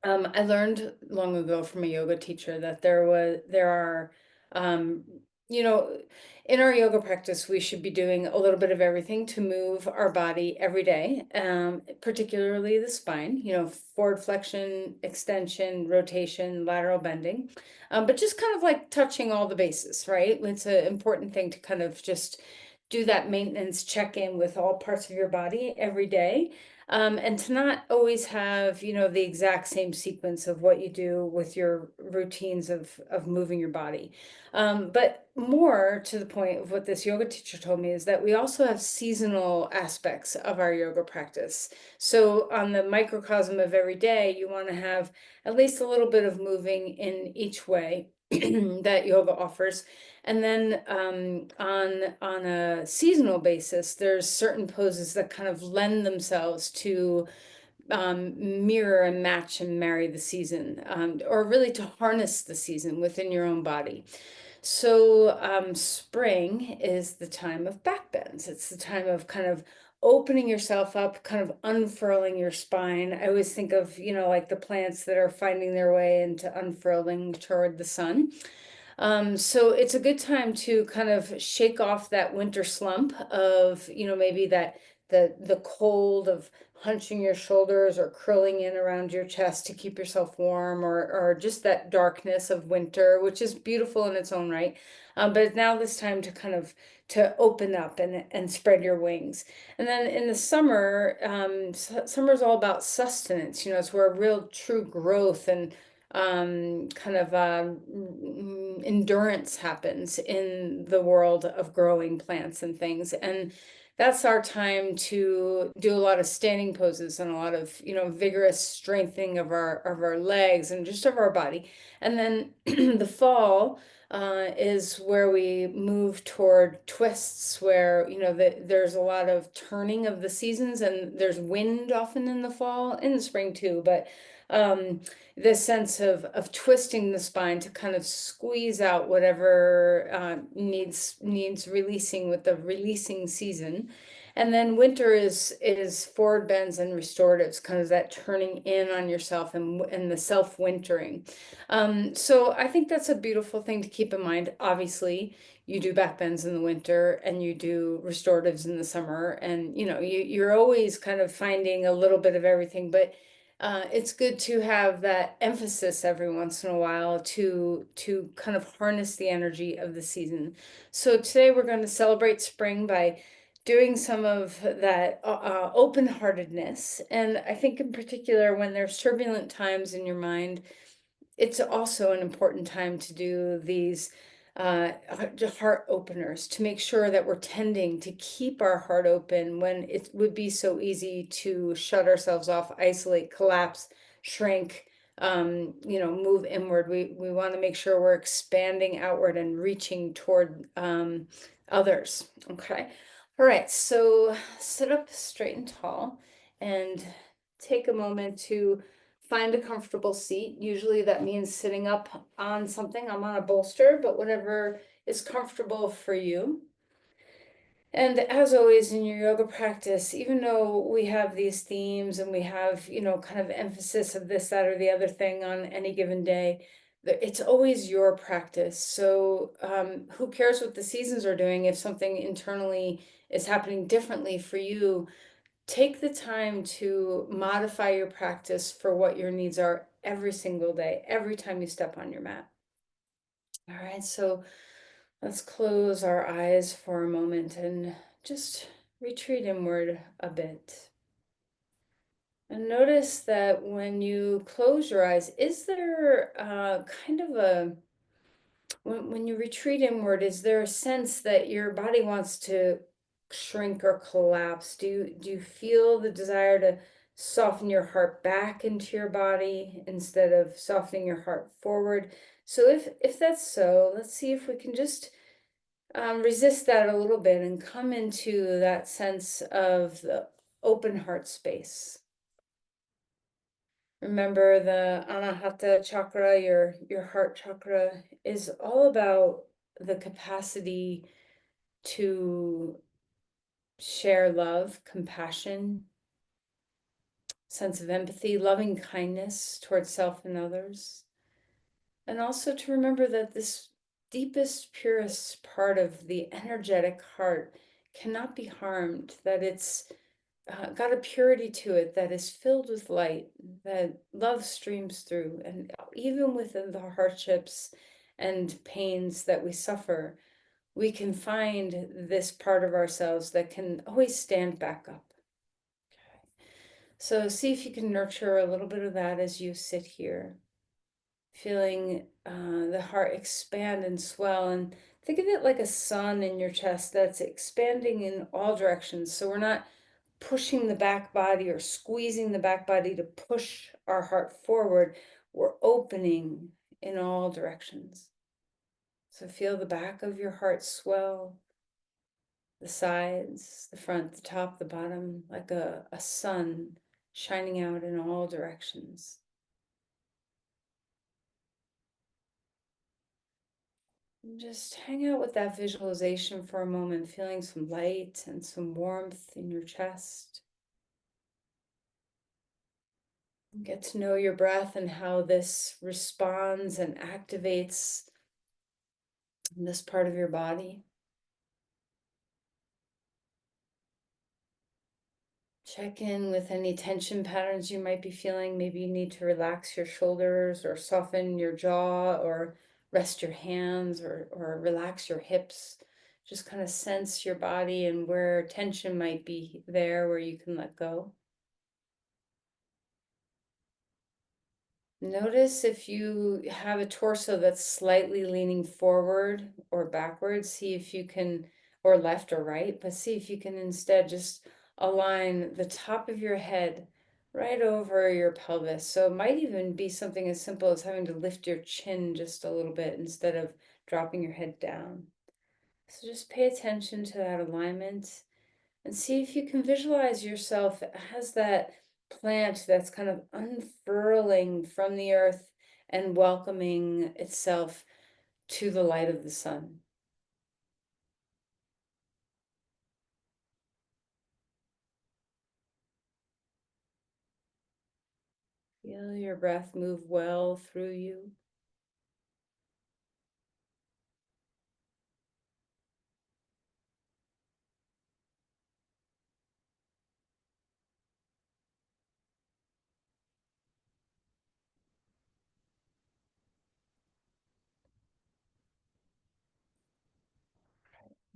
I learned long ago from a yoga teacher that there are, um, you know, in our yoga practice, we should be doing a little bit of everything to move our body every day, particularly the spine, forward flexion, extension, rotation, lateral bending, but just kind of like touching all the bases, right? It's an important thing to kind of just do that maintenance check in with all parts of your body every day, and to not always have, the exact same sequence of what you do with your routines of moving your body. But more to the point of what this yoga teacher told me is that we also have seasonal aspects of our yoga practice. So on the microcosm of every day, you want to have at least a little bit of moving in each way that yoga offers. And then on a seasonal basis, there's certain poses that kind of lend themselves to mirror and match and marry the season, or really to harness the season within your own body. So spring is the time of back bends. It's the time of kind of opening yourself up, kind of unfurling your spine. I always think of, like the plants that are finding their way into unfurling toward the sun. So it's a good time to kind of shake off that winter slump of, maybe that the cold of hunching your shoulders or curling in around your chest to keep yourself warm, or just that darkness of winter, which is beautiful in its own right. But it's now this time to kind of to open up and spread your wings. And then in the summer, summer is all about sustenance. It's where real true growth and kind of endurance happens in the world of growing plants and things. And that's our time to do a lot of standing poses and a lot of, vigorous strengthening of our legs and just of our body. And then the fall is where we move toward twists, where there's a lot of turning of the seasons, and there's wind often in the fall, in the spring too, but um, this sense of twisting the spine to kind of squeeze out whatever needs releasing with the releasing season. And then winter is forward bends and restoratives, kind of that turning in on yourself and the self wintering. So I think that's a beautiful thing to keep in mind. Obviously, you do back bends in the winter and you do restoratives in the summer, and you're always kind of finding a little bit of everything, but it's good to have that emphasis every once in a while to kind of harness the energy of the season. So today we're going to celebrate spring by doing some of that open-heartedness. And I think in particular, when there's turbulent times in your mind, it's also an important time to do these heart openers, to make sure that we're tending to keep our heart open when it would be so easy to shut ourselves off, isolate, collapse, shrink, move inward. We want to make sure we're expanding outward and reaching toward others. Okay. All right. So sit up straight and tall and take a moment to find a comfortable seat. Usually that means sitting up on something. I'm on a bolster, but whatever is comfortable for you. And as always in your yoga practice, even though we have these themes and we have, kind of emphasis of this, that, or the other thing on any given day, it's always your practice. So who cares what the seasons are doing if something internally is happening differently for you? Take the time to modify your practice for what your needs are every single day, every time you step on your mat. All right, so let's close our eyes for a moment and just retreat inward a bit. And notice that when you close your eyes, is there kind of when you retreat inward, is there a sense that your body wants to shrink or collapse? Do you feel the desire to soften your heart back into your body instead of softening your heart forward? So if that's so, let's see if we can just resist that a little bit and come into that sense of the open heart space. Remember, the Anahata chakra, your heart chakra, is all about the capacity to share love, compassion, sense of empathy, loving kindness towards self and others. And also to remember that this deepest, purest part of the energetic heart cannot be harmed, that it's got a purity to it that is filled with light, that love streams through. And even within the hardships and pains that we suffer, we can find this part of ourselves that can always stand back up. So see if you can nurture a little bit of that as you sit here, feeling the heart expand and swell. And think of it like a sun in your chest that's expanding in all directions. So we're not pushing the back body or squeezing the back body to push our heart forward. We're opening in all directions. So feel the back of your heart swell, the sides, the front, the top, the bottom, like a sun shining out in all directions. And just hang out with that visualization for a moment, feeling some light and some warmth in your chest. Get to know your breath and how this responds and activates this part of your body. Check in with any tension patterns you might be feeling. Maybe you need to relax your shoulders or soften your jaw or rest your hands or relax your hips. Just kind of sense your body and where tension might be there where you can let go. Notice if you have a torso that's slightly leaning forward or backwards, see if you can, or left or right, but see if you can instead just align the top of your head right over your pelvis. So it might even be something as simple as having to lift your chin just a little bit instead of dropping your head down. So just pay attention to that alignment and see if you can visualize yourself as that plant that's kind of unfurling from the earth and welcoming itself to the light of the sun. Feel your breath move well through you.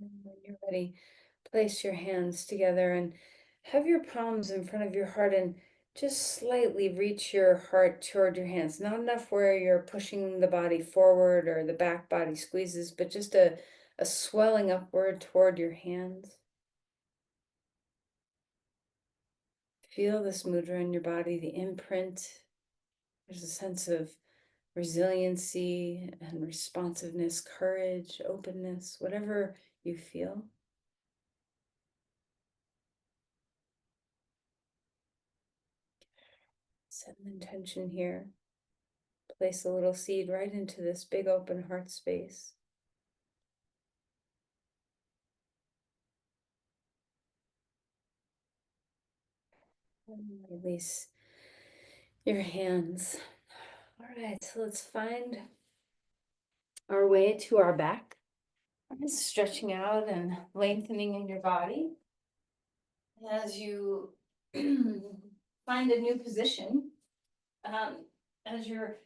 And when you're ready, place your hands together and have your palms in front of your heart and just slightly reach your heart toward your hands. Not enough where you're pushing the body forward or the back body squeezes, but just a swelling upward toward your hands. Feel this mudra in your body, the imprint. There's a sense of resiliency and responsiveness, courage, openness, whatever you feel. Set an intention here. Place a little seed right into this big open heart space. And release your hands. All right, so let's find our way to our back. Just stretching out and lengthening in your body. As you find a new position, as your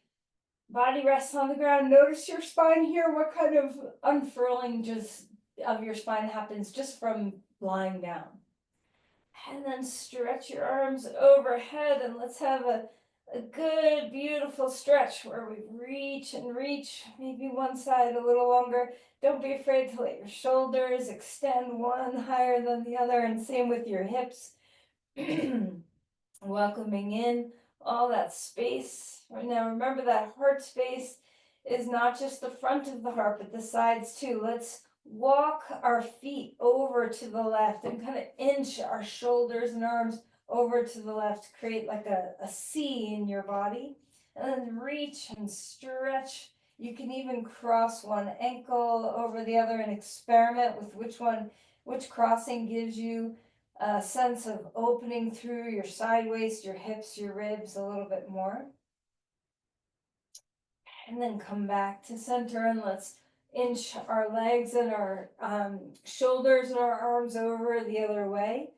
body rests on the ground, notice your spine here. What kind of unfurling just of your spine happens just from lying down? And then stretch your arms overhead and let's have a good, beautiful stretch where we reach and reach, maybe one side a little longer. Don't be afraid to let your shoulders extend one higher than the other, and same with your hips. Welcoming in all that space. Right now, remember that heart space is not just the front of the heart, but the sides too. Let's walk our feet over to the left and kind of inch our shoulders and arms over to the left, create like a C in your body. And then reach and stretch. You can even cross one ankle over the other and experiment with which crossing gives you a sense of opening through your side waist, your hips, your ribs a little bit more. And then come back to center and let's inch our legs and our shoulders and our arms over the other way.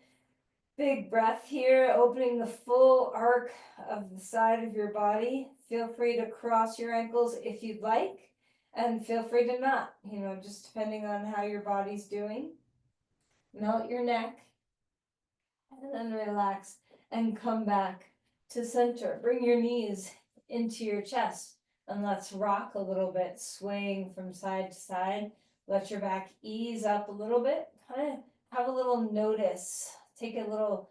Big breath here, opening the full arc of the side of your body. Feel free to cross your ankles if you'd like, and feel free to not, just depending on how your body's doing. Melt your neck, and then relax and come back to center. Bring your knees into your chest, and let's rock a little bit, swaying from side to side. Let your back ease up a little bit. Kind of have a little notice. Take a little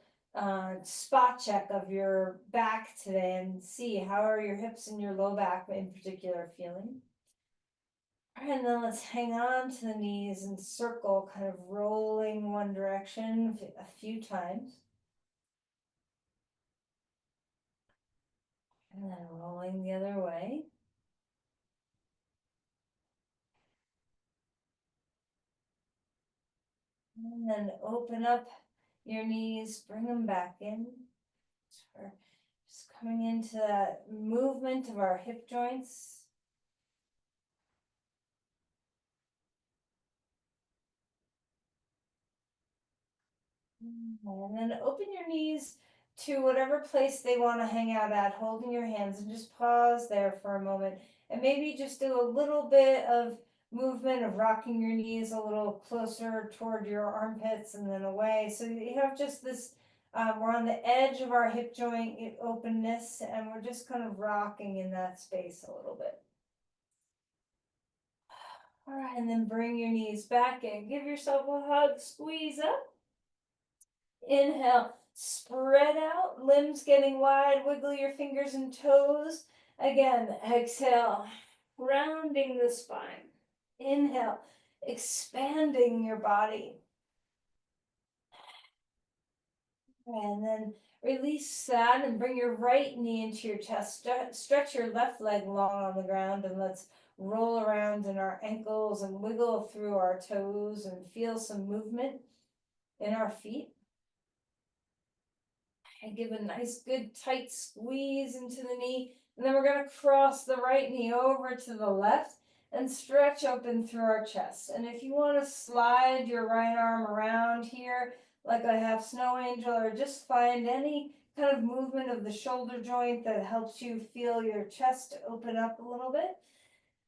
spot check of your back today and see how are your hips and your low back in particular feeling. All right, and then let's hang on to the knees and circle, kind of rolling one direction a few times. And then rolling the other way. And then open up your knees, bring them back in. So we're just coming into that movement of our hip joints. And then open your knees to whatever place they want to hang out at, holding your hands, and just pause there for a moment. And maybe just do a little bit of movement of rocking your knees a little closer toward your armpits and then away. So you have just this, we're on the edge of our hip joint openness, and we're just kind of rocking in that space a little bit. All right, and then bring your knees back in. Give yourself a hug, squeeze up. Inhale, spread out, limbs getting wide, wiggle your fingers and toes. Again, exhale, rounding the spine. Inhale, expanding your body. And then release that and bring your right knee into your chest. Stretch your left leg long on the ground, and let's roll around in our ankles and wiggle through our toes and feel some movement in our feet. And give a nice good tight squeeze into the knee. And then we're going to cross the right knee over to the left and stretch open through our chest. And if you want to slide your right arm around here like a half snow angel, or just find any kind of movement of the shoulder joint that helps you feel your chest open up a little bit,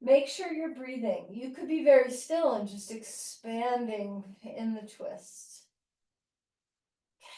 make sure you're breathing. You could be very still and just expanding in the twist.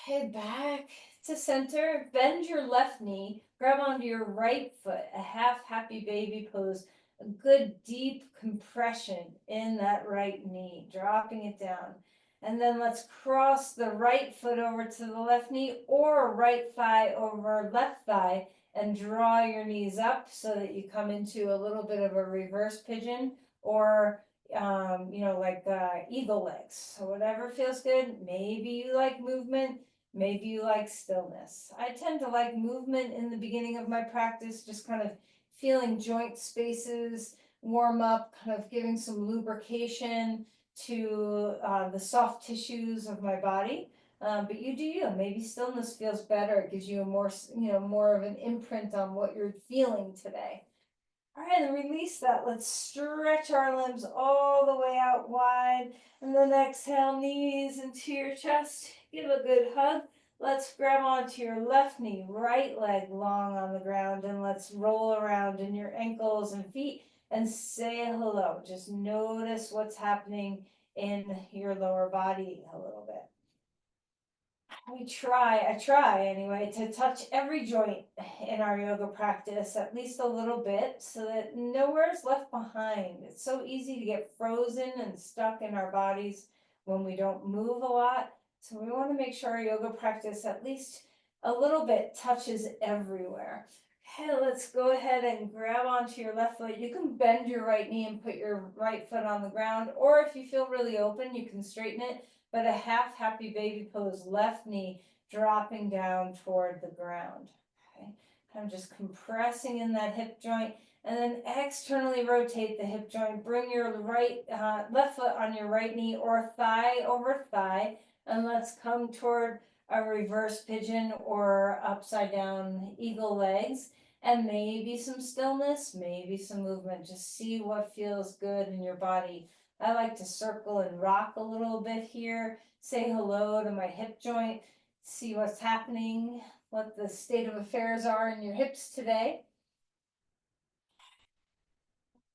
Okay, back to center. Bend your left knee, grab onto your right foot, a half happy baby pose, a good deep compression in that right knee, dropping it down. And then let's cross the right foot over to the left knee, or right thigh over left thigh, and draw your knees up so that you come into a little bit of a reverse pigeon, or like eagle legs. So whatever feels good. Maybe you like movement, maybe you like stillness. I tend to like movement in the beginning of my practice, just kind of feeling joint spaces warm up, kind of giving some lubrication to the soft tissues of my body. But you do you. Maybe stillness feels better. It gives you a more of an imprint on what you're feeling today. All right, and release that. Let's stretch our limbs all the way out wide. And then exhale, knees into your chest. Give a good hug. Let's grab onto your left knee, right leg long on the ground, and let's roll around in your ankles and feet and say hello. Just notice what's happening in your lower body a little bit. I try anyway, to touch every joint in our yoga practice at least a little bit so that nowhere is left behind. It's so easy to get frozen and stuck in our bodies when we don't move a lot. So we want to make sure our yoga practice at least a little bit touches everywhere. Okay, let's go ahead and grab onto your left foot. You can bend your right knee and put your right foot on the ground, or if you feel really open, you can straighten it. But a half happy baby pose, left knee dropping down toward the ground. Okay, kind of just compressing in that hip joint, and then externally rotate the hip joint. Bring your left foot on your right knee, or thigh over thigh. And let's come toward a reverse pigeon or upside down eagle legs. And maybe some stillness, maybe some movement. Just see what feels good in your body. I like to circle and rock a little bit here. Say hello to my hip joint. See what's happening, what the state of affairs are in your hips today.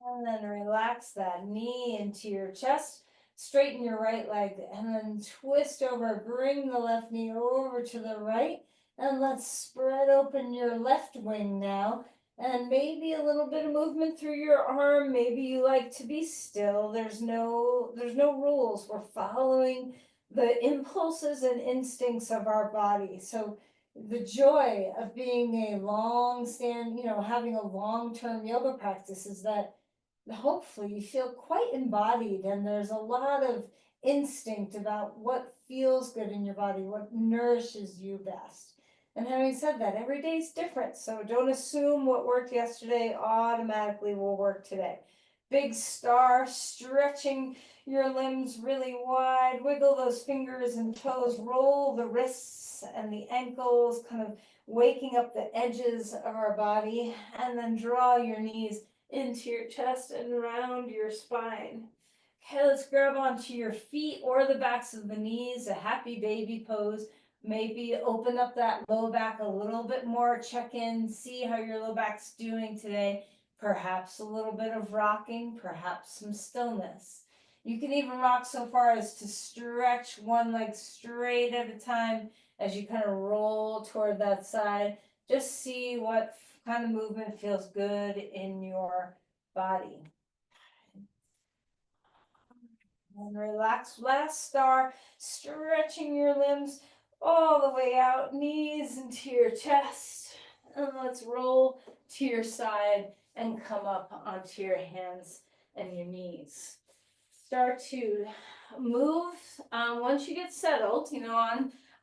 And then relax that knee into your chest. Straighten your right leg and then twist over. Bring the left knee over to the right. And let's spread open your left wing now. And maybe a little bit of movement through your arm. Maybe you like to be still. There's no rules. We're following the impulses and instincts of our body. So the joy of being a having a long-term yoga practice is that hopefully you feel quite embodied and there's a lot of instinct about what feels good in your body, what nourishes you best. And having said that, every day is different, so don't assume what worked yesterday automatically will work today. Big star, stretching your limbs really wide, wiggle those fingers and toes, roll the wrists and the ankles, kind of waking up the edges of our body, and then draw your knees into your chest and around your spine. Okay, let's grab onto your feet or the backs of the knees, a happy baby pose. Maybe open up that low back a little bit more, check in, see how your low back's doing today. Perhaps a little bit of rocking, perhaps some stillness. You can even rock so far as to stretch one leg straight at a time as you kind of roll toward that side. Just see what kind of movement feels good in your body. And relax, last star, stretching your limbs all the way out, knees into your chest. And let's roll to your side and come up onto your hands and your knees. Start to move. Once you get settled,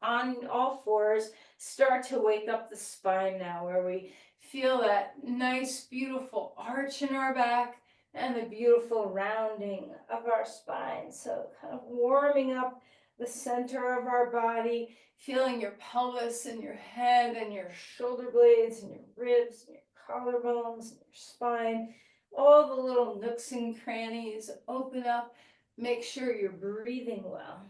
on all fours, start to wake up the spine now, where we feel that nice, beautiful arch in our back and the beautiful rounding of our spine. So kind of warming up the center of our body, feeling your pelvis and your head and your shoulder blades and your ribs and your collarbones and your spine. All the little nooks and crannies open up. Make sure you're breathing well.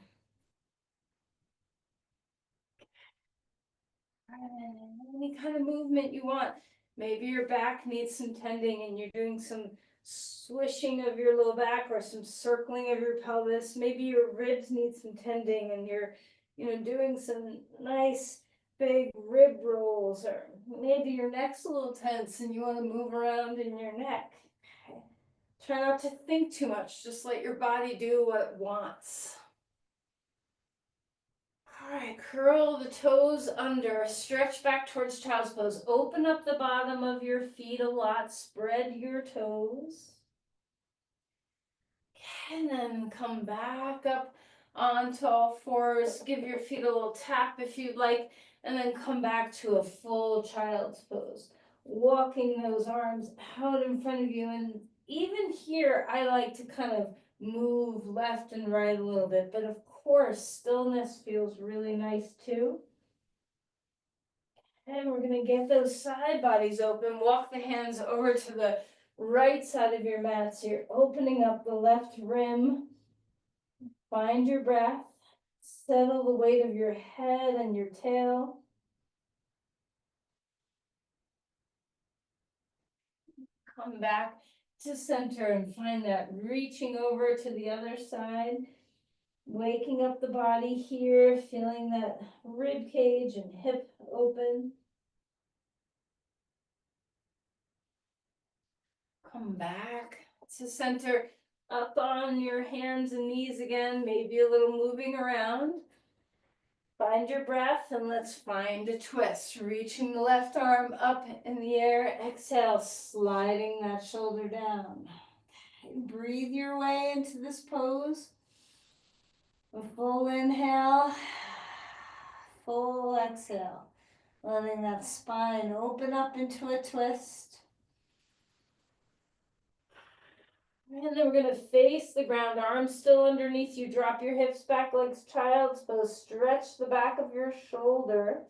Any kind of movement you want. Maybe your back needs some tending and you're doing some swishing of your low back or some circling of your pelvis. Maybe your ribs need some tending and you're, doing some nice big rib rolls, or maybe your neck's a little tense and you want to move around in your neck. Okay. Try not to think too much. Just let your body do what it wants. All right, curl the toes under, stretch back towards child's pose. Open up the bottom of your feet a lot, spread your toes. And then come back up onto all fours. Give your feet a little tap if you'd like, and then come back to a full child's pose. Walking those arms out in front of you. And even here, I like to kind of move left and right a little bit, but of course, stillness feels really nice too. And we're gonna get those side bodies open. Walk the hands over to the right side of your mat. So you're opening up the left rim. Find your breath. Settle the weight of your head and your tail. Come back to center and find that reaching over to the other side. Waking up the body here, feeling that rib cage and hip open. Come back to center, up on your hands and knees again, maybe a little moving around. Find your breath and let's find a twist. Reaching the left arm up in the air. Exhale, sliding that shoulder down. Breathe your way into this pose. A full inhale, full exhale. Letting that spine open up into a twist. And then we're gonna face the ground, arms still underneath you. Drop your hips back like child's pose. Stretch the back of your shoulder.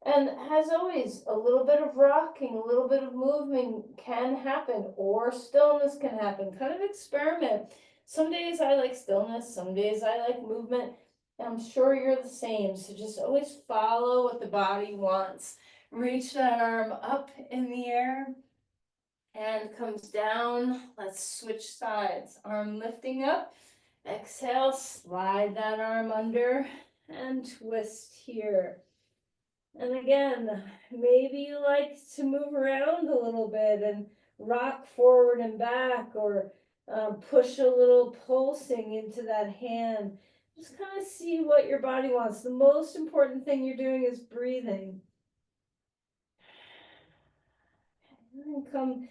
And as always, a little bit of rocking, a little bit of movement can happen, or stillness can happen. Kind of experiment. Some days I like stillness, some days I like movement. I'm sure you're the same. So just always follow what the body wants. Reach that arm up in the air and comes down. Let's switch sides. Arm lifting up. Exhale, slide that arm under and twist here. And again, maybe you like to move around a little bit and rock forward and back, or push a little pulsing into that hand. Just kind of see what your body wants. The most important thing you're doing is breathing. And come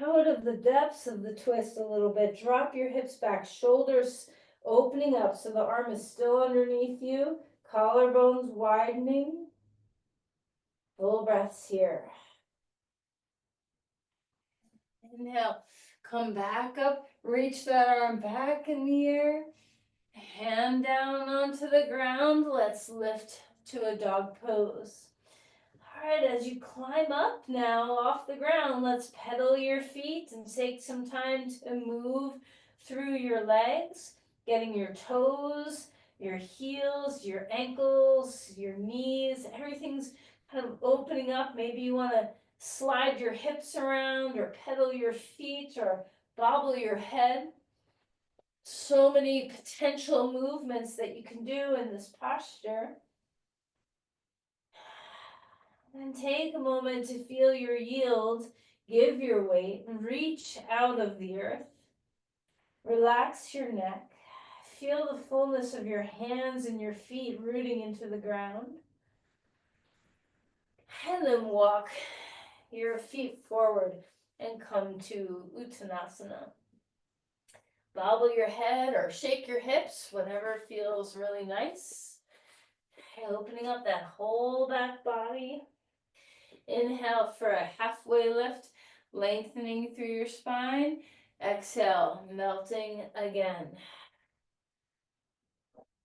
out of the depths of the twist a little bit. Drop your hips back, shoulders opening up so the arm is still underneath you, collarbones widening. Full breaths here. Inhale, come back up, reach that arm back in the air, hand down onto the ground. Let's lift to a dog pose. All right, as you climb up now off the ground, let's pedal your feet and take some time to move through your legs, getting your toes, your heels, your ankles, your knees, everything's kind of opening up. Maybe you want to slide your hips around or pedal your feet or bobble your head. So many potential movements that you can do in this posture. And take a moment to feel your yield, give your weight, reach out of the earth. Relax your neck. Feel the fullness of your hands and your feet rooting into the ground. And then walk your feet forward and come to Uttanasana. Bobble your head or shake your hips, whatever feels really nice. Opening up that whole back body. Inhale for a halfway lift, lengthening through your spine. Exhale, melting again.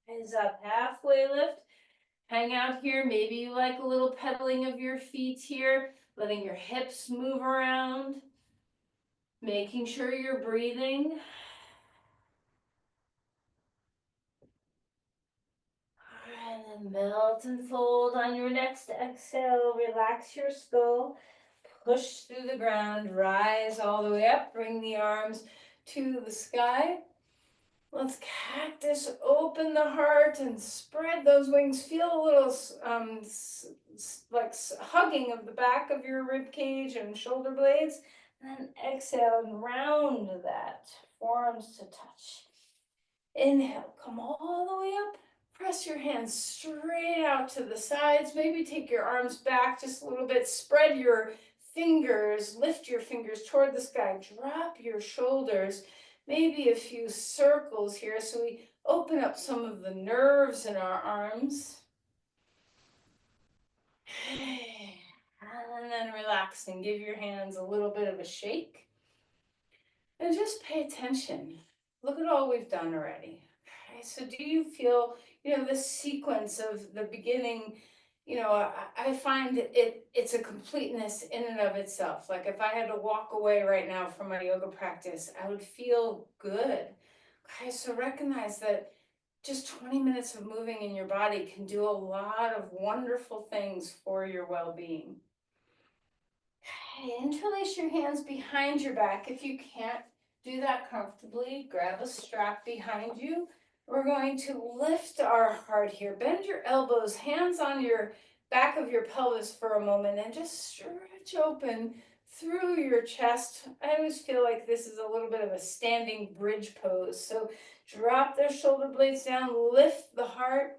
Hands up, halfway lift. Hang out here. Maybe you like a little pedaling of your feet here, letting your hips move around, making sure you're breathing. And then melt and fold on your next exhale. Relax your skull. Push through the ground. Rise all the way up. Bring the arms to the sky. Let's cactus, open the heart and spread those wings. Feel a little like hugging of the back of your rib cage and shoulder blades. And then exhale and round that, forearms to touch. Inhale, come all the way up. Press your hands straight out to the sides. Maybe take your arms back just a little bit. Spread your fingers, lift your fingers toward the sky. Drop your shoulders. Maybe a few circles here so we open up some of the nerves in our arms. And then relax and give your hands a little bit of a shake. And just pay attention. Look at all we've done already. Okay, so do you feel, this sequence of the beginning, I find it's a completeness in and of itself. Like if I had to walk away right now from my yoga practice, I would feel good. Okay, so recognize that just 20 minutes of moving in your body can do a lot of wonderful things for your well-being. Okay, interlace your hands behind your back. If you can't do that comfortably, grab a strap behind you. We're going to lift our heart here. Bend your elbows, hands on your back of your pelvis for a moment, and just stretch open through your chest. I always feel like this is a little bit of a standing bridge pose. So drop those shoulder blades down, lift the heart,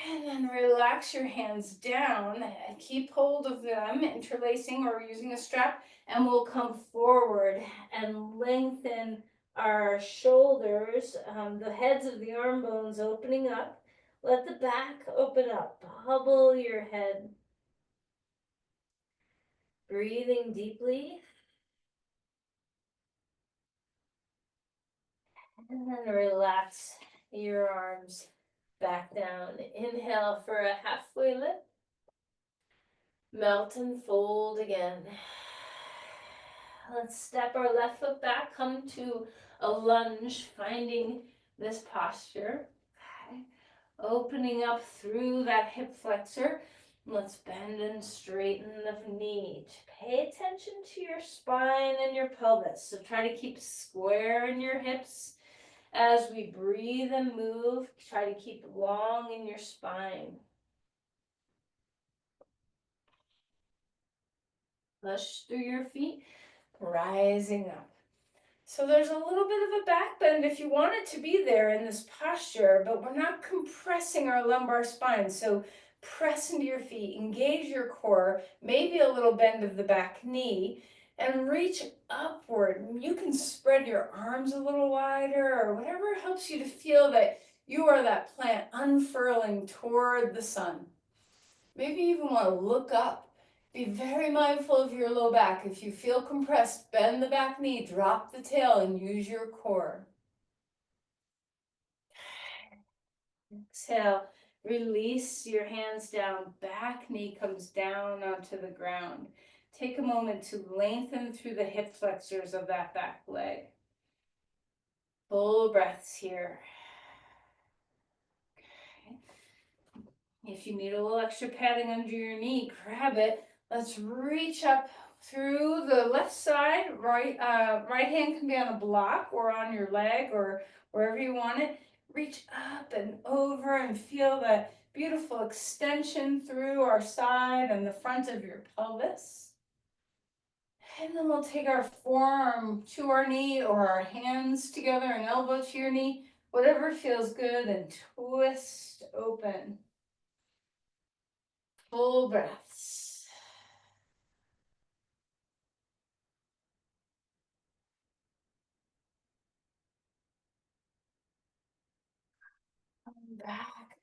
and then relax your hands down and keep hold of them, interlacing or using a strap, and we'll come forward and lengthen our shoulders, the heads of the arm bones opening up. Let the back open up, bubble your head. Breathing deeply. And then relax your arms back down. Inhale for a halfway lift. Melt and fold again. Let's step our left foot back, come to a lunge, finding this posture. Okay. Opening up through that hip flexor. Let's bend and straighten the knee. Pay attention to your spine and your pelvis. So try to keep square in your hips. As we breathe and move, try to keep long in your spine. Push through your feet, rising up. So there's a little bit of a back bend if you want it to be there in this posture, but we're not compressing our lumbar spine. So press into your feet, engage your core, maybe a little bend of the back knee, and reach upward. You can spread your arms a little wider or whatever helps you to feel that you are that plant unfurling toward the sun. Maybe you even want to look up. Be very mindful of your low back. If you feel compressed, bend the back knee, drop the tail, and use your core. Exhale, release your hands down. Back knee comes down onto the ground. Take a moment to lengthen through the hip flexors of that back leg. Full breaths here. Okay. If you need a little extra padding under your knee, grab it. Let's reach up through the left side. Right hand can be on a block or on your leg or wherever you want it. Reach up and over and feel that beautiful extension through our side and the front of your pelvis. And then we'll take our forearm to our knee or our hands together, an elbow to your knee, whatever feels good, and twist open. Full breaths. Come back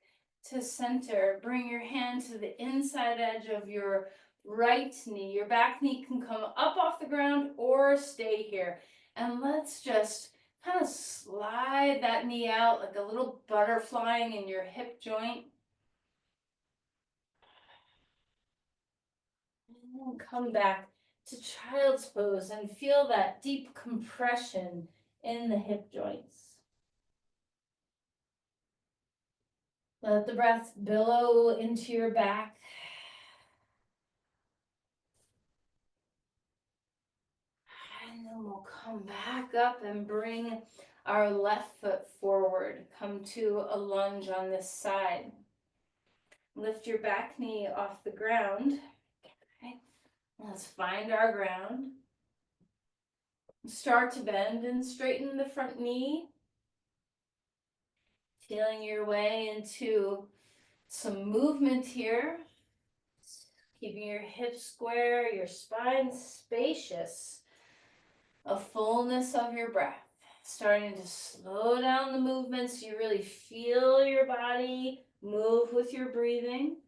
to center. Bring your hand to the inside edge of your right knee. Your back knee can come up off the ground or stay here. And let's just kind of slide that knee out like a little butterflying in your hip joint. And then come back to child's pose and feel that deep compression in the hip joints. Let the breath billow into your back. And then we'll come back up and bring our left foot forward. Come to a lunge on this side. Lift your back knee off the ground. Okay. Let's find our ground. Start to bend and straighten the front knee. Feeling your way into some movement here. Keeping your hips square, your spine spacious. A fullness of your breath. Starting to slow down the movement so you really feel your body move with your breathing.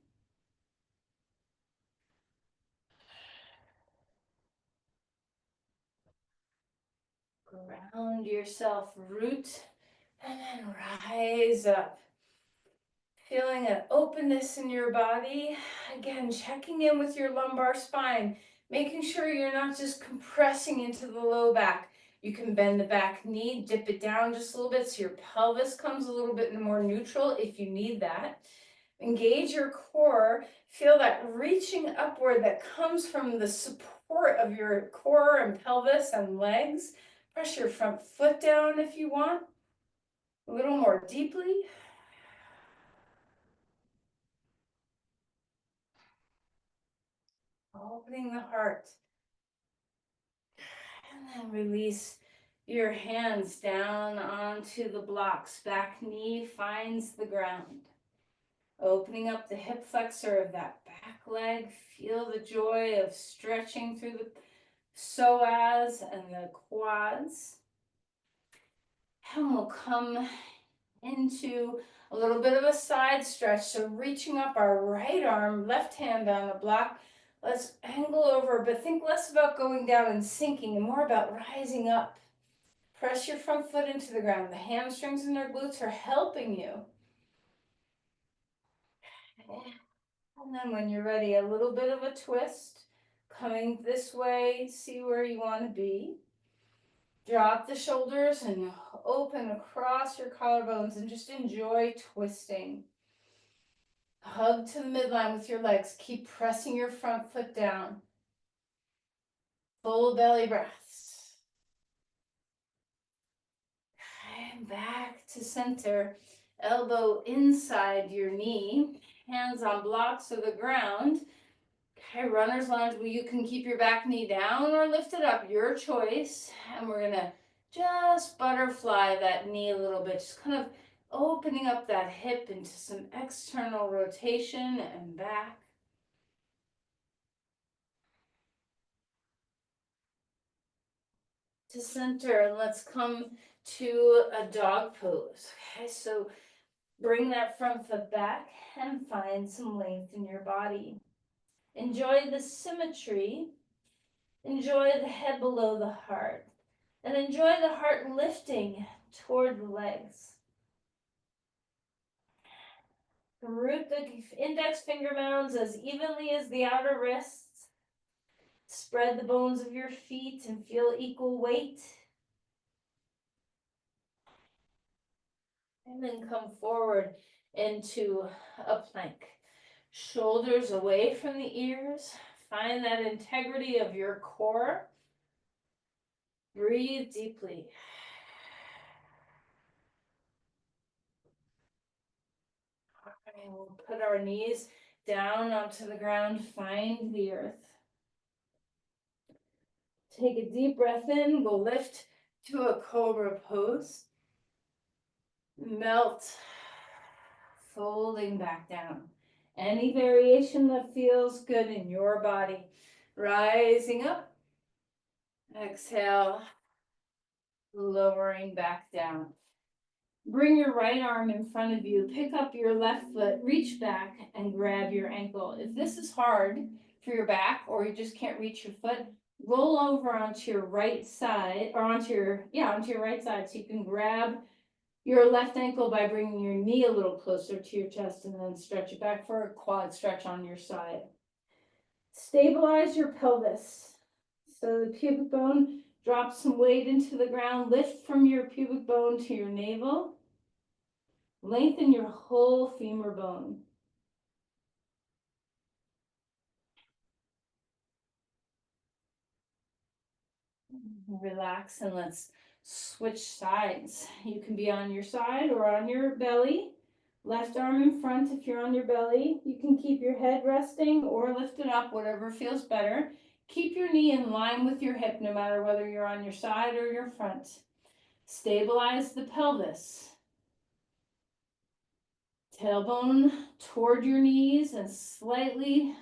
Ground yourself, root, and then rise up. Feeling an openness in your body. Again, checking in with your lumbar spine, making sure you're not just compressing into the low back. You can bend the back knee, dip it down just a little bit so your pelvis comes a little bit more neutral if you need that. Engage your core. Feel that reaching upward that comes from the support of your core and pelvis and legs. Press your front foot down if you want, a little more deeply. Opening the heart. And then release your hands down onto the blocks. Back knee finds the ground. Opening up the hip flexor of that back leg. Feel the joy of stretching through the psoas and the quads. And we'll come into a little bit of a side stretch. So reaching up our right arm, left hand on the block. Let's angle over, but think less about going down and sinking and more about rising up. Press your front foot into the ground. The hamstrings and their glutes are helping you. And then when you're ready, a little bit of a twist. Coming this way, see where you want to be. Drop the shoulders and open across your collarbones and just enjoy twisting. Hug to the midline with your legs. Keep pressing your front foot down. Full belly breaths. And back to center. Elbow inside your knee. Hands on blocks of the ground. Okay, runner's lunge. Well, you can keep your back knee down or lift it up. Your choice. And we're going to just butterfly that knee a little bit. Just kind of opening up that hip into some external rotation and back. To center, and let's come to a dog pose. Okay, so bring that front foot back and find some length in your body. Enjoy the symmetry. Enjoy the head below the heart. And enjoy the heart lifting toward the legs. Root the index finger mounds as evenly as the outer wrists. Spread the bones of your feet and feel equal weight. And then come forward into a plank. Shoulders away from the ears. Find that integrity of your core. Breathe deeply. And we'll put our knees down onto the ground. Find the earth. Take a deep breath in. We'll lift to a cobra pose. Melt. Folding back down. Any variation that feels good in your body. Rising up. Exhale. Lowering back down. Bring your right arm in front of you. Pick up your left foot. Reach back and grab your ankle. If this is hard for your back or you just can't reach your foot, roll over onto your right side or onto your right side so you can grab your left ankle by bringing your knee a little closer to your chest and then stretch it back for a quad stretch on your side. Stabilize your pelvis. So the pubic bone, drop some weight into the ground. Lift from your pubic bone to your navel. Lengthen your whole femur bone. Relax and let's switch sides. You can be on your side or on your belly. Left arm in front if you're on your belly. You can keep your head resting or lift it up, whatever feels better. Keep your knee in line with your hip no matter whether you're on your side or your front. Stabilize the pelvis. Tailbone toward your knees and slightly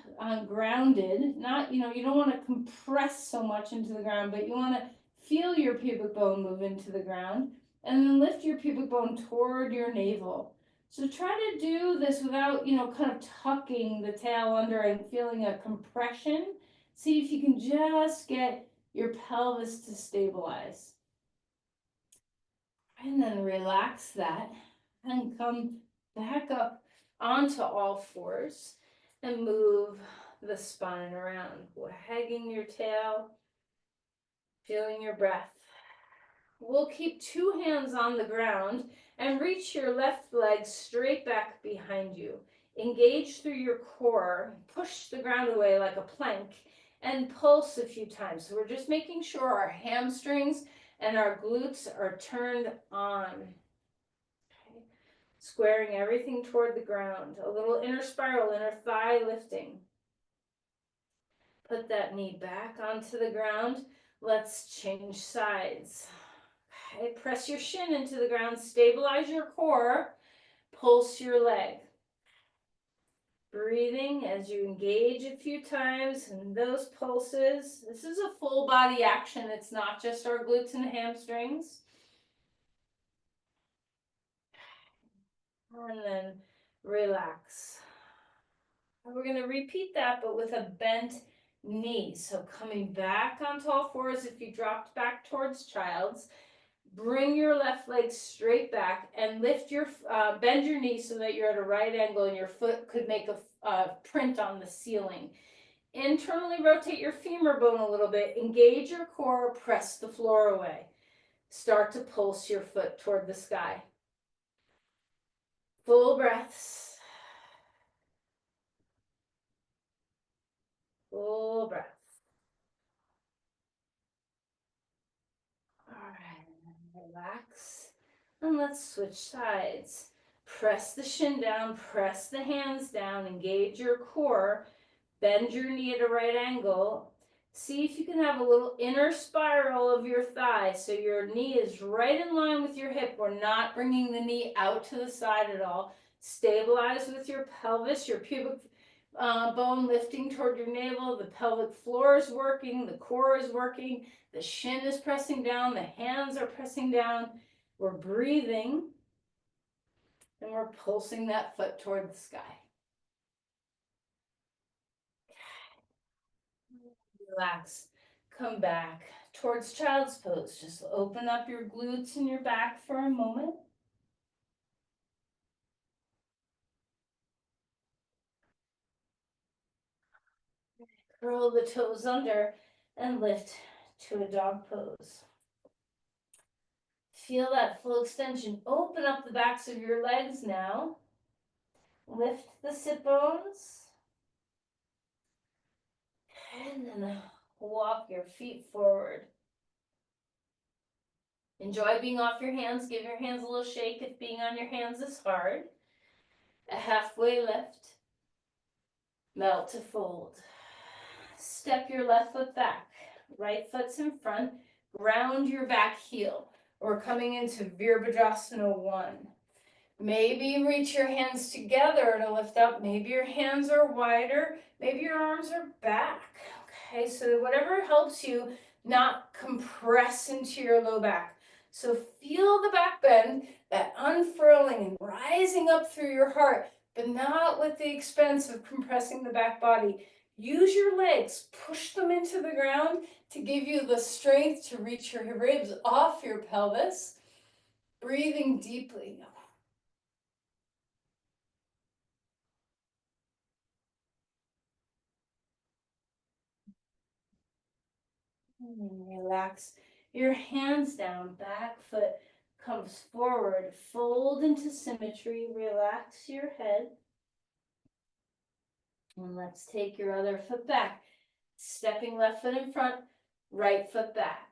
grounded. Not, you don't want to compress so much into the ground, but you want to feel your pubic bone move into the ground. And then lift your pubic bone toward your navel. So try to do this without, kind of tucking the tail under and feeling a compression. See if you can just get your pelvis to stabilize. And then relax that and come back up onto all fours and move the spine around, wagging your tail, feeling your breath. We'll keep two hands on the ground and reach your left leg straight back behind you. Engage through your core, push the ground away like a plank, and pulse a few times. So we're just making sure our hamstrings and our glutes are turned on. Okay. Squaring everything toward the ground. A little inner spiral, inner thigh lifting. Put that knee back onto the ground. Let's change sides. Okay, press your shin into the ground, stabilize your core, pulse your leg. Breathing as you engage a few times in those pulses. This is a full body action. It's not just our glutes and hamstrings. And then relax. And we're going to repeat that, but with a bent knee. So coming back onto all fours if you dropped back towards child's. Bring your left leg straight back and lift your, bend your knee so that you're at a right angle and your foot could make a print on the ceiling. Internally rotate your femur bone a little bit, engage your core, press the floor away. Start to pulse your foot toward the sky. Full breaths. Full breath. All right, relax. And let's switch sides. Press the shin down, press the hands down, engage your core, bend your knee at a right angle. See if you can have a little inner spiral of your thigh so your knee is right in line with your hip. We're not bringing the knee out to the side at all. Stabilize with your pelvis, your pubic bone lifting toward your navel, the pelvic floor is working, the core is working, the shin is pressing down, the hands are pressing down. We're breathing and we're pulsing that foot toward the sky. Relax, come back towards child's pose. Just open up your glutes and your back for a moment. Curl the toes under and lift to a dog pose. Feel that full extension. Open up the backs of your legs now. Lift the sit bones. And then walk your feet forward. Enjoy being off your hands. Give your hands a little shake if being on your hands is hard. A halfway lift. Melt to fold. Step your left foot back. Right foot's in front. Round your back heel. We're coming into Virabhadrasana 1. Maybe reach your hands together to lift up. Maybe your hands are wider. Maybe your arms are back. Okay, so whatever helps you not compress into your low back. So feel the back bend, that unfurling and rising up through your heart, but not with the expense of compressing the back body. Use your legs, push them into the ground to give you the strength to reach your ribs off your pelvis. Breathing deeply. And relax your hands down, back foot comes forward, fold into symmetry, relax your head. And let's take your other foot back, stepping left foot in front, right foot back.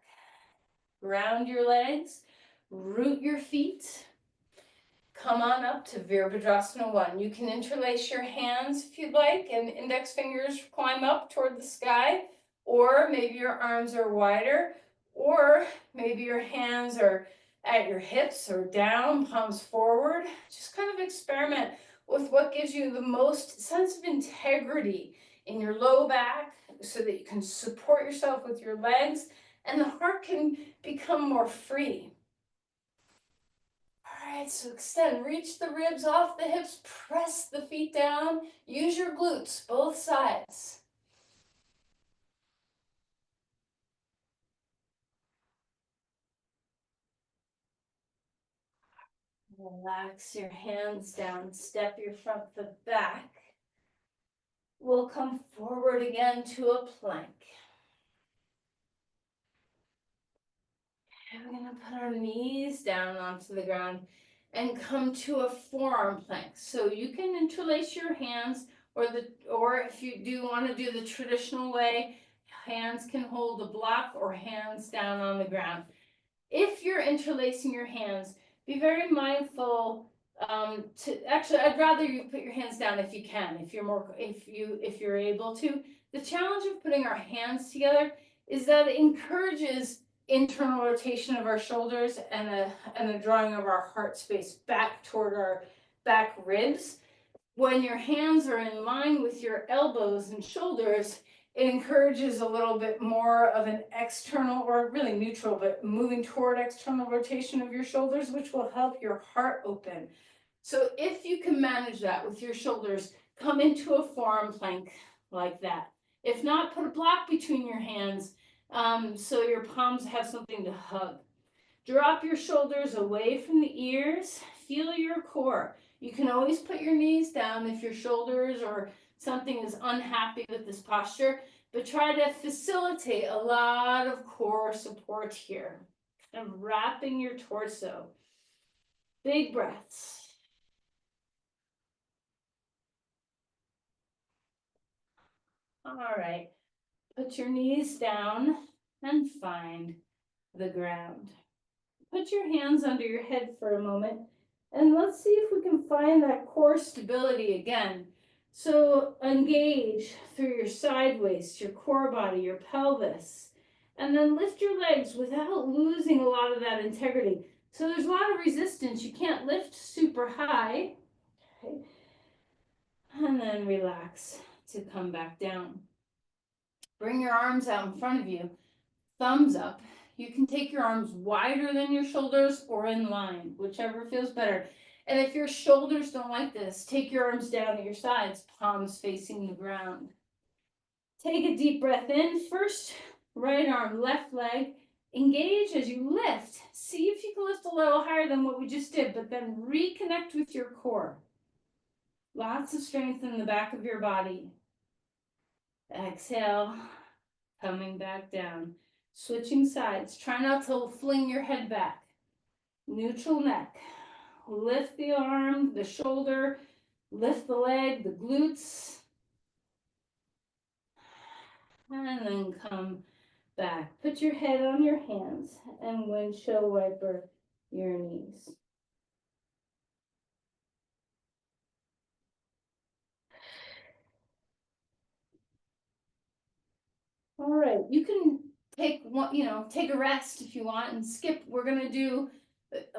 Ground your legs, root your feet. Come on up to Virabhadrasana 1. You can interlace your hands if you'd like, and index fingers climb up toward the sky, or maybe your arms are wider, or maybe your hands are at your hips or down, palms forward. Just kind of experiment with what gives you the most sense of integrity in your low back so that you can support yourself with your legs and the heart can become more free. All right, so extend, reach the ribs off the hips, press the feet down, use your glutes, both sides. Relax your hands down, step your front foot back. We'll come forward again to a plank. And we're gonna put our knees down onto the ground and come to a forearm plank. So you can interlace your hands, or if you do want to do the traditional way, hands can hold a block or hands down on the ground. If you're interlacing your hands, be very mindful I'd rather you put your hands down if you can, if you're able to. The challenge of putting our hands together is that it encourages internal rotation of our shoulders and a drawing of our heart space back toward our back ribs. When your hands are in line with your elbows and shoulders, it encourages a little bit more of an external, or really neutral, but moving toward external rotation of your shoulders, which will help your heart open. So if you can manage that with your shoulders, come into a forearm plank like that. If not, put a block between your hands so your palms have something to hug. Drop your shoulders away from the ears. Feel your core. You can always put your knees down if your shoulders or something is unhappy with this posture, but try to facilitate a lot of core support here. And wrapping your torso. Big breaths. All right. Put your knees down and find the ground. Put your hands under your head for a moment, and let's see if we can find that core stability again. So engage through your side waist, your core body, your pelvis, and then lift your legs without losing a lot of that integrity. So there's a lot of resistance. You can't lift super high. Okay. And then relax to come back down. Bring your arms out in front of you, thumbs up. You can take your arms wider than your shoulders or in line, whichever feels better. And if your shoulders don't like this, take your arms down at your sides, palms facing the ground. Take a deep breath in first, right arm, left leg. Engage as you lift. See if you can lift a little higher than what we just did, but then reconnect with your core. Lots of strength in the back of your body. Exhale, coming back down. Switching sides. Try not to fling your head back. Neutral neck. Lift the arm, the shoulder, lift the leg, the glutes. And then come back. Put your head on your hands and windshield wiper your knees. All right, you can take one, take a rest if you want and skip. We're gonna do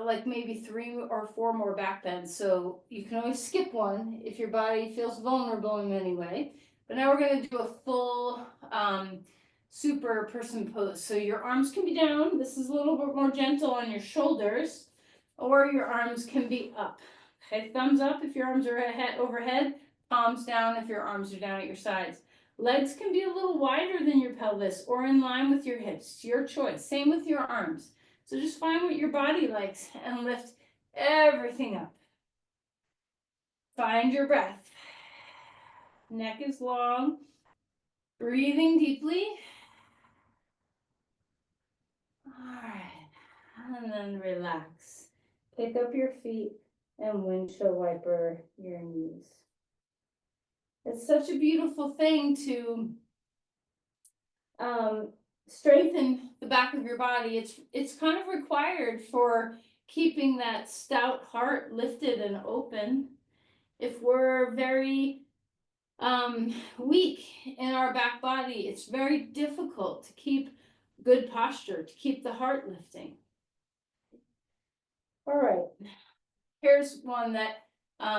like maybe 3 or 4 more back bends. So you can always skip one if your body feels vulnerable in any way. But now we're gonna do a full super person pose. So your arms can be down. This is a little bit more gentle on your shoulders, or your arms can be up. Okay, thumbs up if your arms are overhead, palms down if your arms are down at your sides. Legs can be a little wider than your pelvis or in line with your hips. It's your choice. Same with your arms. So just find what your body likes and lift everything up. Find your breath. Neck is long. Breathing deeply. All right. And then relax. Pick up your feet and windshield wiper your knees. It's such a beautiful thing to strengthen the back of your body. It's kind of required for keeping that stout heart lifted and open. If we're very weak in our back body, it's very difficult to keep good posture, to keep the heart lifting. All right, here's one that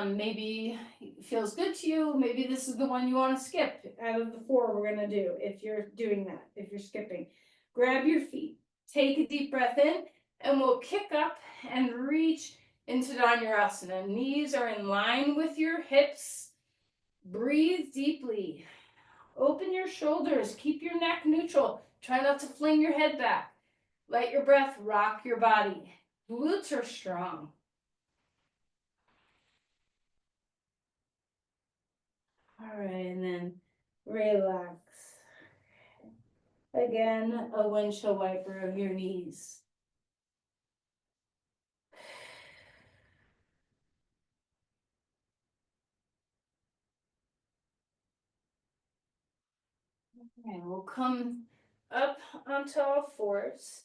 maybe feels good to you. Maybe this is the one you want to skip out of the 4 we're going to do. If you're doing that, if you're skipping, grab your feet, take a deep breath in, and we'll kick up and reach into Dhanurasana. Knees are in line with your hips. Breathe deeply. Open your shoulders. Keep your neck neutral. Try not to fling your head back. Let your breath rock your body. Glutes are strong. All right, and then relax. Again, a windshield wiper of your knees. Okay, we'll come up onto all 4s.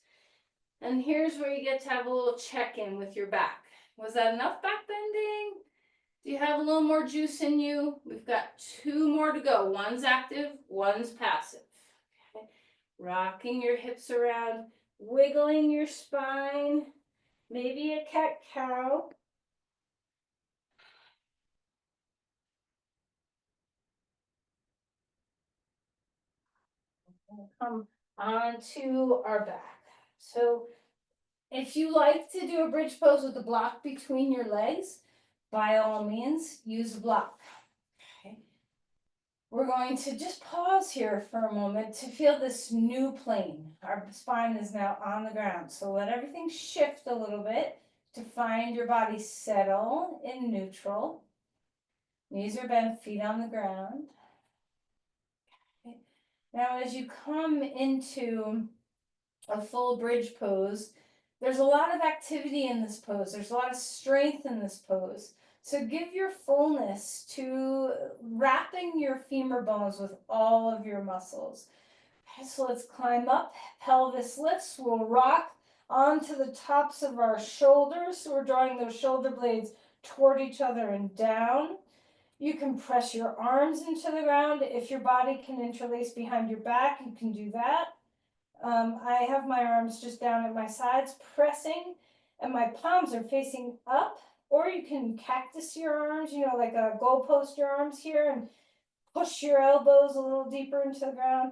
And here's where you get to have a little check-in with your back. Was that enough back bending? Do you have a little more juice in you? We've got 2 more to go. One's active, one's passive. Okay. Rocking your hips around, wiggling your spine, maybe a cat-cow. Come onto our back. So if you like to do a bridge pose with the block between your legs, by all means, use a block. Okay. We're going to just pause here for a moment to feel this new plane. Our spine is now on the ground. So let everything shift a little bit to find your body settle in neutral. Knees are bent, feet on the ground. Okay. Now, as you come into a full bridge pose, there's a lot of activity in this pose. There's a lot of strength in this pose. So give your fullness to wrapping your femur bones with all of your muscles. Okay, so let's climb up, pelvis lifts, we'll rock onto the tops of our shoulders. So we're drawing those shoulder blades toward each other and down. You can press your arms into the ground. If your body can interlace behind your back, you can do that. I have my arms just down at my sides, pressing, and my palms are facing up. Or you can cactus your arms, like a goalpost your arms here, and push your elbows a little deeper into the ground.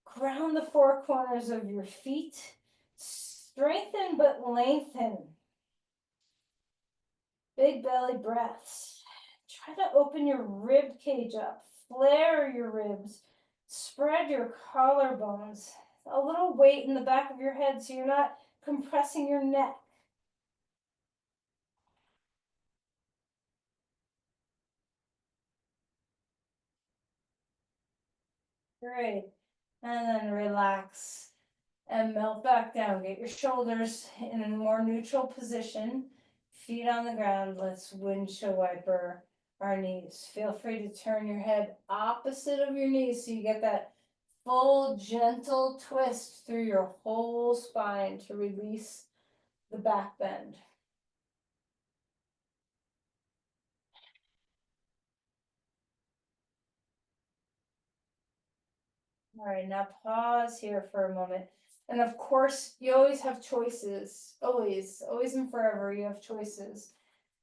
Ground the four corners of your feet. Strengthen but lengthen. Big belly breaths. Try to open your rib cage up. Flare your ribs. Spread your collarbones. A little weight in the back of your head so you're not compressing your neck. Great. And then relax and melt back down. Get your shoulders in a more neutral position. Feet on the ground. Let's windshield wiper our knees. Feel free to turn your head opposite of your knees so you get that full gentle twist through your whole spine to release the back bend. All right, now pause here for a moment. And of course, you always have choices. Always and forever, you have choices.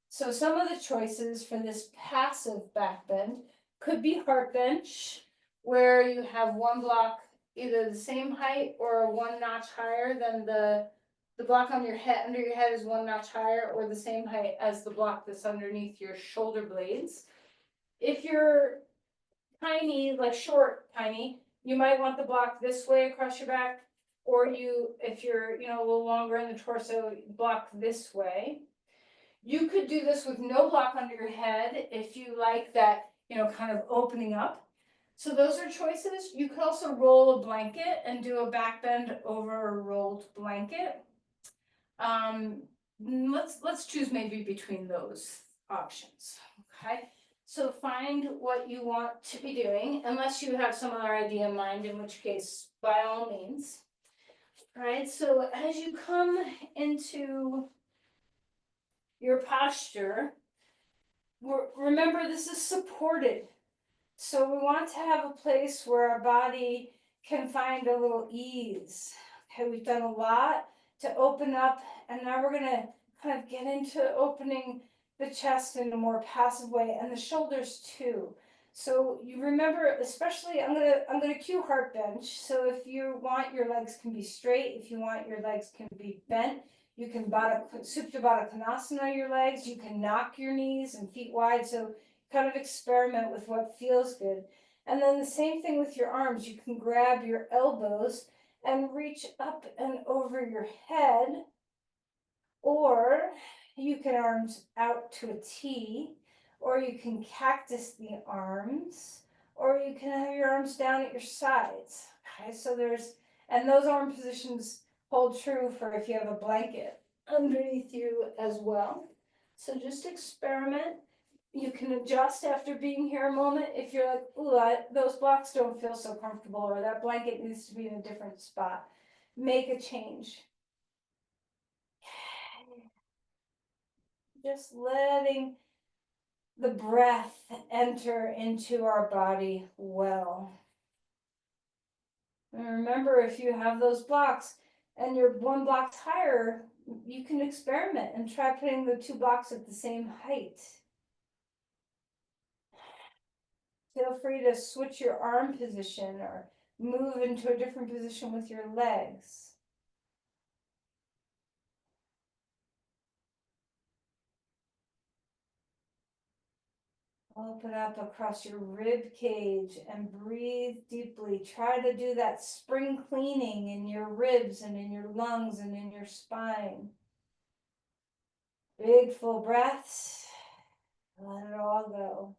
So some of the choices for this passive back bend could be heart bench, where you have one block either the same height or one notch higher than the block on your head, under your head is one notch higher or the same height as the block that's underneath your shoulder blades. If you're tiny, like short, tiny, you might want the block this way across your back, or if you're, a little longer in the torso, block this way. You could do this with no block under your head if you like that, kind of opening up. So those are choices. You could also roll a blanket and do a back bend over a rolled blanket. Let's choose maybe between those options. Okay. So find what you want to be doing, unless you have some other idea in mind, in which case, by all means. All right, so as you come into your posture, remember this is supported. So we want to have a place where our body can find a little ease. Okay, we've done a lot to open up, and now we're gonna kind of get into opening the chest in a more passive way, and the shoulders too. So you remember, especially, I'm gonna cue heart bench. So if you want, your legs can be straight. If you want, your legs can be bent. You can Supta Baddha Konasana your legs. You can knock your knees and feet wide. So kind of experiment with what feels good. And then the same thing with your arms. You can grab your elbows and reach up and over your head, or you can arms out to a T, or you can cactus the arms, or you can have your arms down at your sides. Okay, so and those arm positions hold true for if you have a blanket underneath you as well. So just experiment. You can adjust after being here a moment if you're like, ooh, those blocks don't feel so comfortable, or that blanket needs to be in a different spot. Make a change. Just letting the breath enter into our body well. And remember, if you have those blocks and you're one block higher, you can experiment and try putting the two blocks at the same height. Feel free to switch your arm position or move into a different position with your legs. Open up across your rib cage and breathe deeply. Try to do that spring cleaning in your ribs and in your lungs and in your spine. Big full breaths. Let it all go.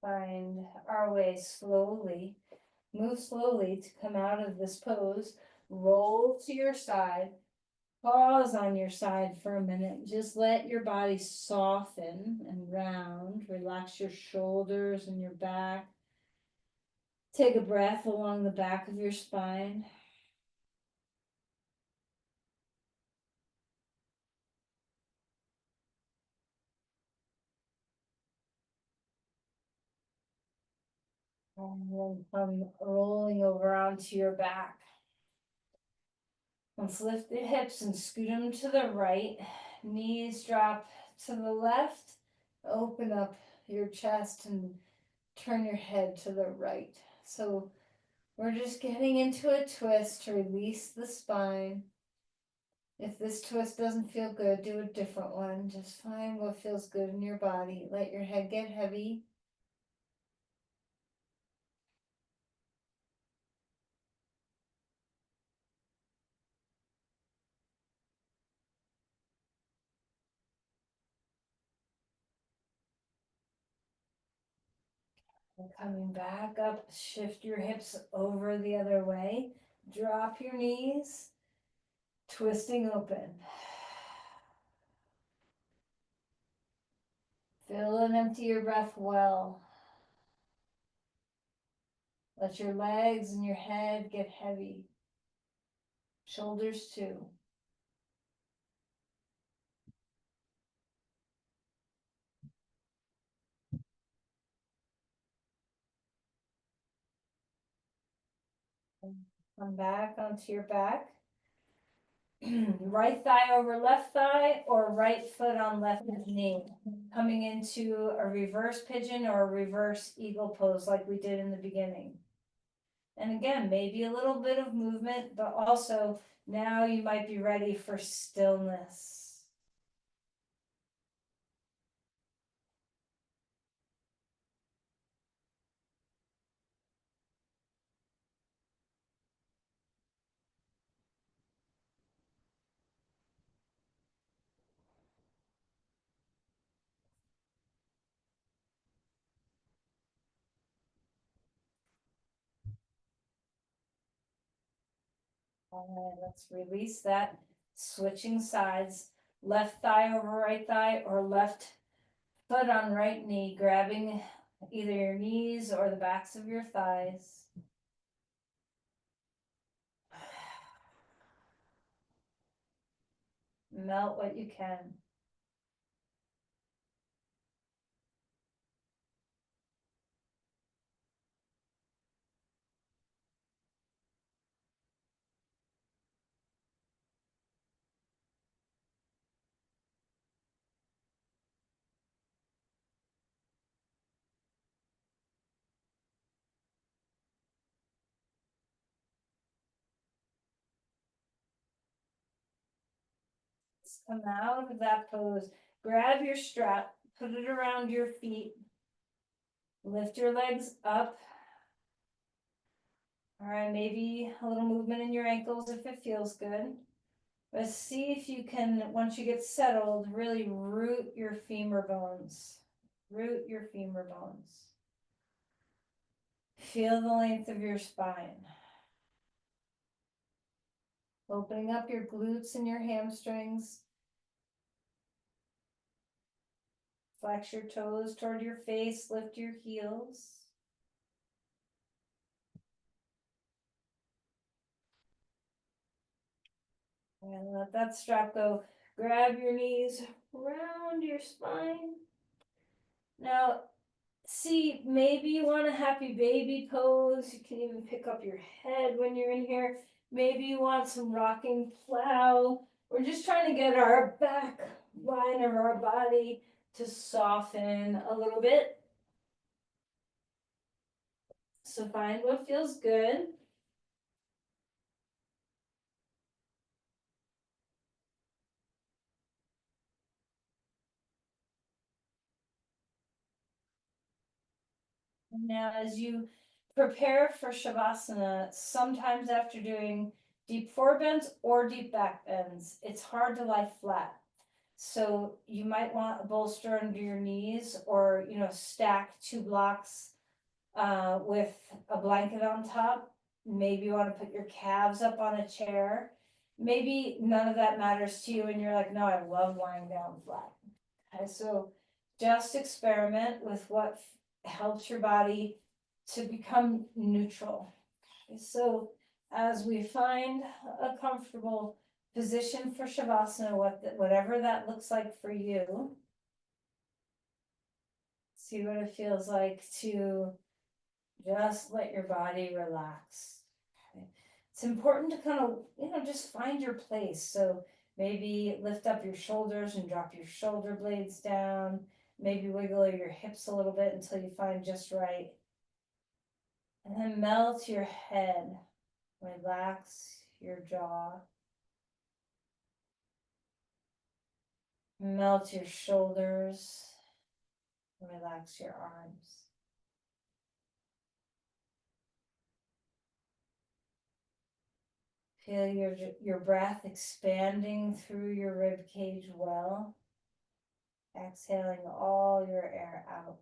Find our way slowly. Move slowly to come out of this pose. Roll to your side. Pause on your side for a minute. Just let your body soften and round. Relax your shoulders and your back. Take a breath along the back of your spine. And then come rolling over onto your back. Let's lift the hips and scoot them to the right. Knees drop to the left. Open up your chest and turn your head to the right. So we're just getting into a twist to release the spine. If this twist doesn't feel good, do a different one. Just find what feels good in your body. Let your head get heavy. And coming back up, shift your hips over the other way. Drop your knees, twisting open. Fill and empty your breath well. Let your legs and your head get heavy. Shoulders too. Come back onto your back. Right thigh over left thigh or right foot on left knee. Coming into a reverse pigeon or a reverse eagle pose like we did in the beginning. And again, maybe a little bit of movement, but also now you might be ready for stillness. All right, let's release that. Switching sides, left thigh over right thigh or left foot on right knee, grabbing either your knees or the backs of your thighs. Melt what you can. Come out of that pose. Grab your strap, put it around your feet. Lift your legs up. All right, maybe a little movement in your ankles if it feels good. But see if you can, once you get settled, really root your femur bones. Root your femur bones. Feel the length of your spine. Opening up your glutes and your hamstrings. Flex your toes toward your face, lift your heels. And let that strap go. Grab your knees around your spine. Now, See, maybe you want a happy baby pose. You can even pick up your head when you're in here. Maybe you want some rocking plow. We're just trying to get our back line of our body to soften a little bit. So find what feels good. Now, as you prepare for Shavasana, sometimes after doing deep forward bends or deep back bends, it's hard to lie flat. So you might want a bolster under your knees, or, stack two blocks with a blanket on top. Maybe you want to put your calves up on a chair. Maybe none of that matters to you and you're like, no, I love lying down flat. Okay, so just experiment with what helps your body to become neutral. Okay, so as we find a comfortable position for Shavasana, whatever that looks like for you, see what it feels like to just let your body relax. Okay. It's important to kind of, just find your place. So maybe lift up your shoulders and drop your shoulder blades down. Maybe wiggle your hips a little bit until you find just right. And then melt your head. Relax your jaw. Melt your shoulders. Relax your arms. Feel your breath expanding through your rib cage well. Exhaling all your air out.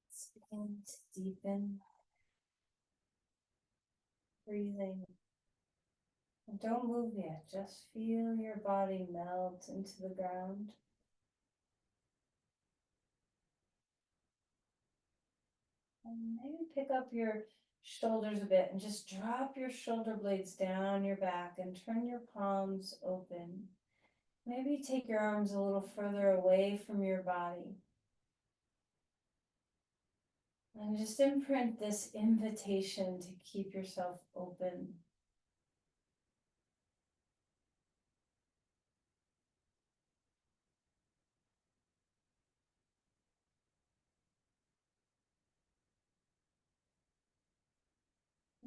Let's begin to deepen breathing. And don't move yet, just feel your body melt into the ground. And maybe pick up your shoulders a bit and just drop your shoulder blades down your back and turn your palms open. Maybe take your arms a little further away from your body. And just imprint this invitation to keep yourself open.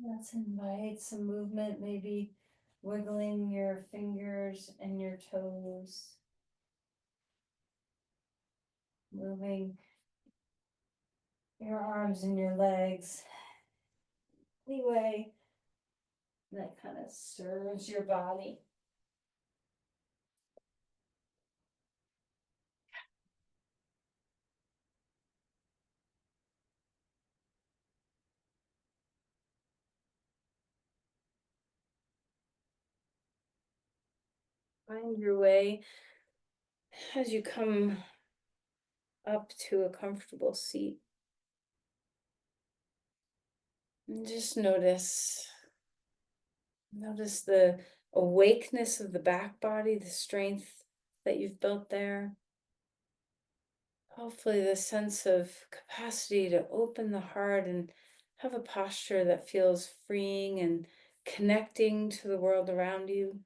Let's invite some movement, maybe wiggling your fingers and your toes. Moving your arms and your legs. Any way that kind of serves your body. Find your way as you come up to a comfortable seat. And just notice the awakeness of the back body, the strength that you've built there. Hopefully the sense of capacity to open the heart and have a posture that feels freeing and connecting to the world around you.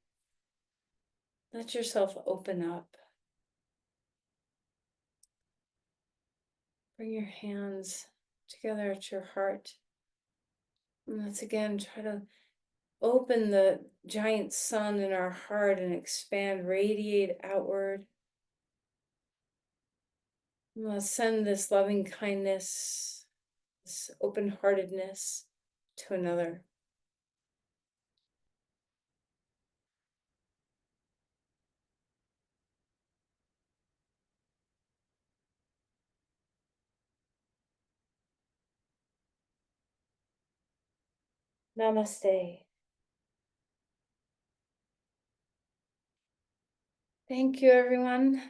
Let yourself open up. Bring your hands together at your heart. And let's again try to open the giant sun in our heart and expand, radiate outward. And let's send this loving kindness, this open-heartedness to another. Namaste. Thank you, everyone.